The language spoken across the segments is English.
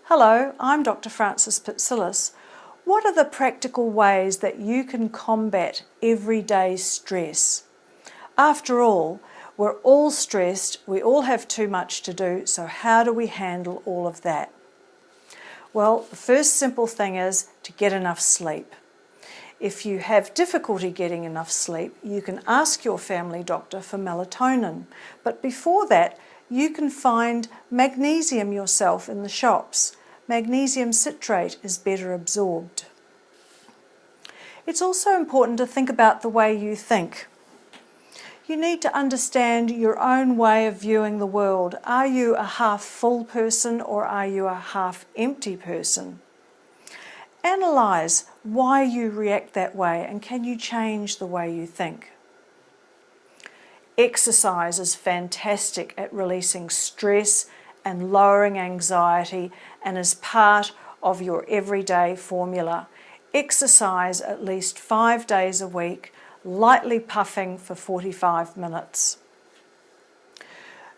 Hello, I'm Dr. Frances Pitsillis. What are the practical ways that you can combat everyday stress? After all, we're all stressed, we all have too much to do, so how do we handle all of that? Well, the first simple thing is to get enough sleep. If you have difficulty getting enough sleep, you can ask your family doctor for melatonin. But before that, you can find magnesium yourself in the shops. Magnesium citrate is better absorbed. It's also important to think about the way you think. You need to understand your own way of viewing the world. Are you a half-full person or are you a half-empty person? Analyse why you react that way and can you change the way you think. Exercise is fantastic at releasing stress and lowering anxiety and is part of your everyday formula. Exercise at least 5 days a week, lightly puffing for 45 minutes.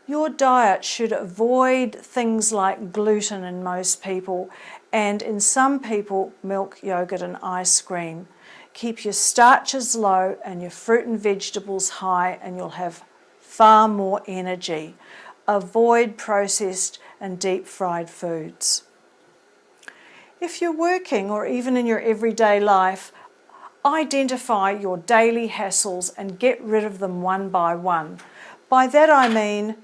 Your diet should avoid things like gluten in most people and in some people milk, yogurt and ice cream. Keep your starches low and your fruit and vegetables high and you'll have far more energy. Avoid processed and deep fried foods. If you're working or even in your everyday life, identify your daily hassles and get rid of them one by one. By that I mean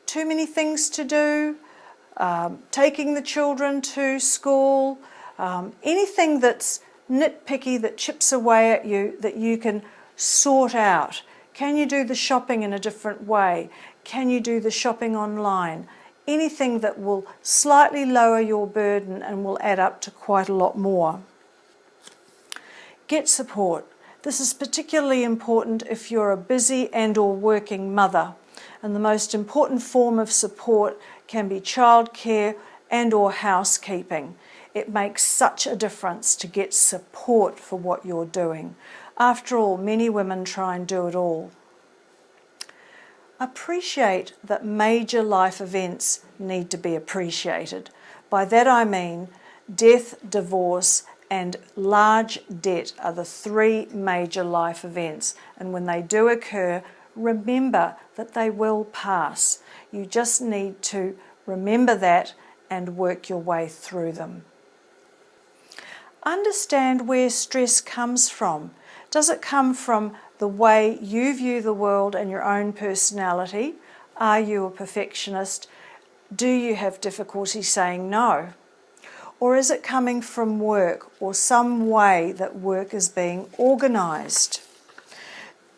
too many things to do, taking the children to school, anything that's nitpicky that chips away at you that you can sort out. Can you do the shopping in a different way? Can you do the shopping online? Anything that will slightly lower your burden and will add up to quite a lot more. Get support. This is particularly important if you're a busy and/or working mother. And the most important form of support can be childcare and/or housekeeping. It makes such a difference to get support for what you're doing. After all, many women try and do it all. Appreciate that major life events need to be appreciated. By that I mean death, divorce, and large debt are the three major life events. And when they do occur, remember that they will pass. You just need to remember that and work your way through them. Understand where stress comes from. Does it come from the way you view the world and your own personality? Are you a perfectionist? Do you have difficulty saying no? Or is it coming from work or some way that work is being organised?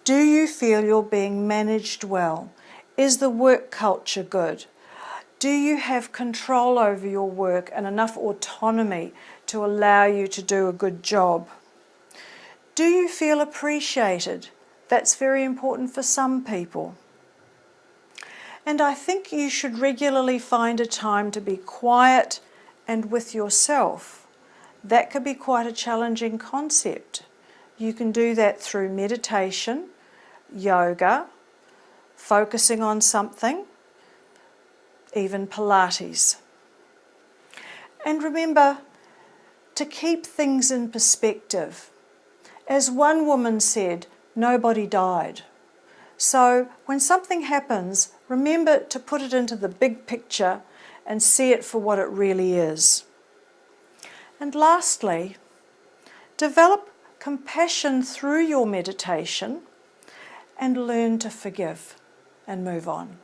Do you feel you're being managed well? Is the work culture good? Do you have control over your work and enough autonomy to allow you to do a good job? Do you feel appreciated? That's very important for some people. And I think you should regularly find a time to be quiet and with yourself. That could be quite a challenging concept. You can do that through meditation, yoga, focusing on something, even Pilates. And remember to keep things in perspective. As one woman said, nobody died. So when something happens, remember to put it into the big picture and see it for what it really is. And lastly, develop compassion through your meditation and learn to forgive and move on.